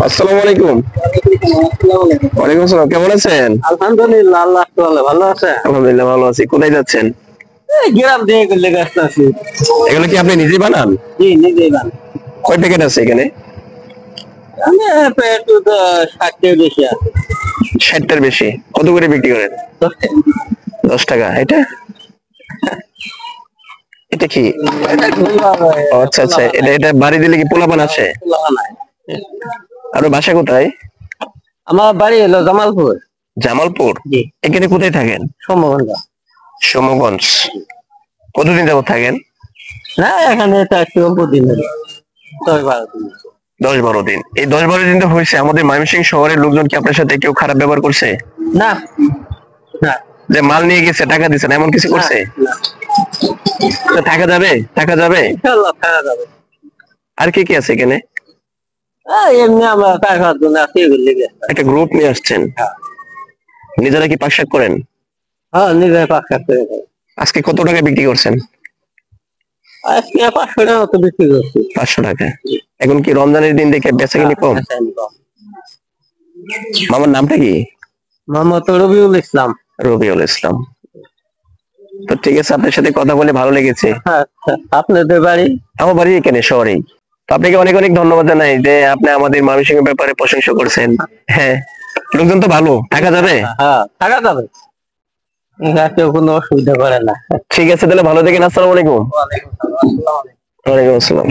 আসসালামু আলাইকুম। ওয়ালাইকুম আসসালাম, কেমন আছেন? আলহামদুলিল্লাহ, আল্লাহ তাআলা ভালো আছে। আলহামদুলিল্লাহ ভালো আছি। কোথায় যাচ্ছেন? এই গ্রাম দিয়ে গেলে ব্যস্ত আছি। এগুলো কি আপনি নিজে বানান? জি, নিজেই বান। কয় প্যাকেট আছে এখানে? আমি একটু তো 60 বেশি আছে। 60টার বেশি। কত করে বিক্রি করেন? 10 টাকা। 10 টাকা। এটা এটা কি? এটা ধুলা হয়, ও আচ্ছা আচ্ছা, এটা এটা বাড়ি দিলে কি পোলাপান আসে? ধুলা নাই। আর বাসা কোথায়? আমার বাড়ি হলো জামালপুর। জামালপুর। জি। এখানে কোথায় থাকেন? সমগঞ্জ। সমগঞ্জ। কতদিন যাবত থাকেন? না, এখানে তো একটু অল্প দিন হলো, 10-12 দিন। 10-12 দিন। এই 10-12 দিন তো হয়েছে, আমাদের ময়মনসিংহ শহরের লোকজন কি আপনার সাথে কেউ খারাপ ব্যবহার করছে? না না যে মাল নিয়ে গেছে, টাকা দিচ্ছে না, এমন কিছু করছে? না, তো থাকা যাবে? থাকা যাবে? ইনশাআল্লাহ থাকা যাবে। আর কি কি আছে এখানে? এমনি আমরা টাকার জন্য আছি এগুলি গেছে। একটা গ্রুপ নিয়ে আসছেন, হ্যাঁ, নিজেরা কি পাক শাক করেন? নিজের পাকা করে খাই। আজকে কত টাকা বিক্রি করছেন? আজকে 500 টাকা মতো বিক্রি করছি। 500 টাকা। এখন কি রমজানের দিন দেখে বেচা কিনি কম? মামার নামটা কি? মোহাম্মদ রবিউল ইসলাম। রবিউল ইসলাম। তো ঠিক আছে, আপনার সাথে কথা বলে ভালো লেগেছে। আচ্ছা, আপনাদের বাড়ি? আমার বাড়ি এখানে শহরেই। তো আপনাকে অনেক অনেক ধন্যবাদ জানাই যে আপনি আমাদের ময়মনসিংহের ব্যাপারে প্রশংসা করছেন। হ্যাঁ, লোকজন তো ভালো, থাকা যাবে? হ্যাঁ, থাকা যাবে। কেউ কোনো অসুবিধা করে না। ঠিক আছে, তাহলে ভালো থাকেন। আসসালামু আলাইকুম। ওয়ালাইকুম আসসালাম। ওয়ালাইকুম আসসালাম।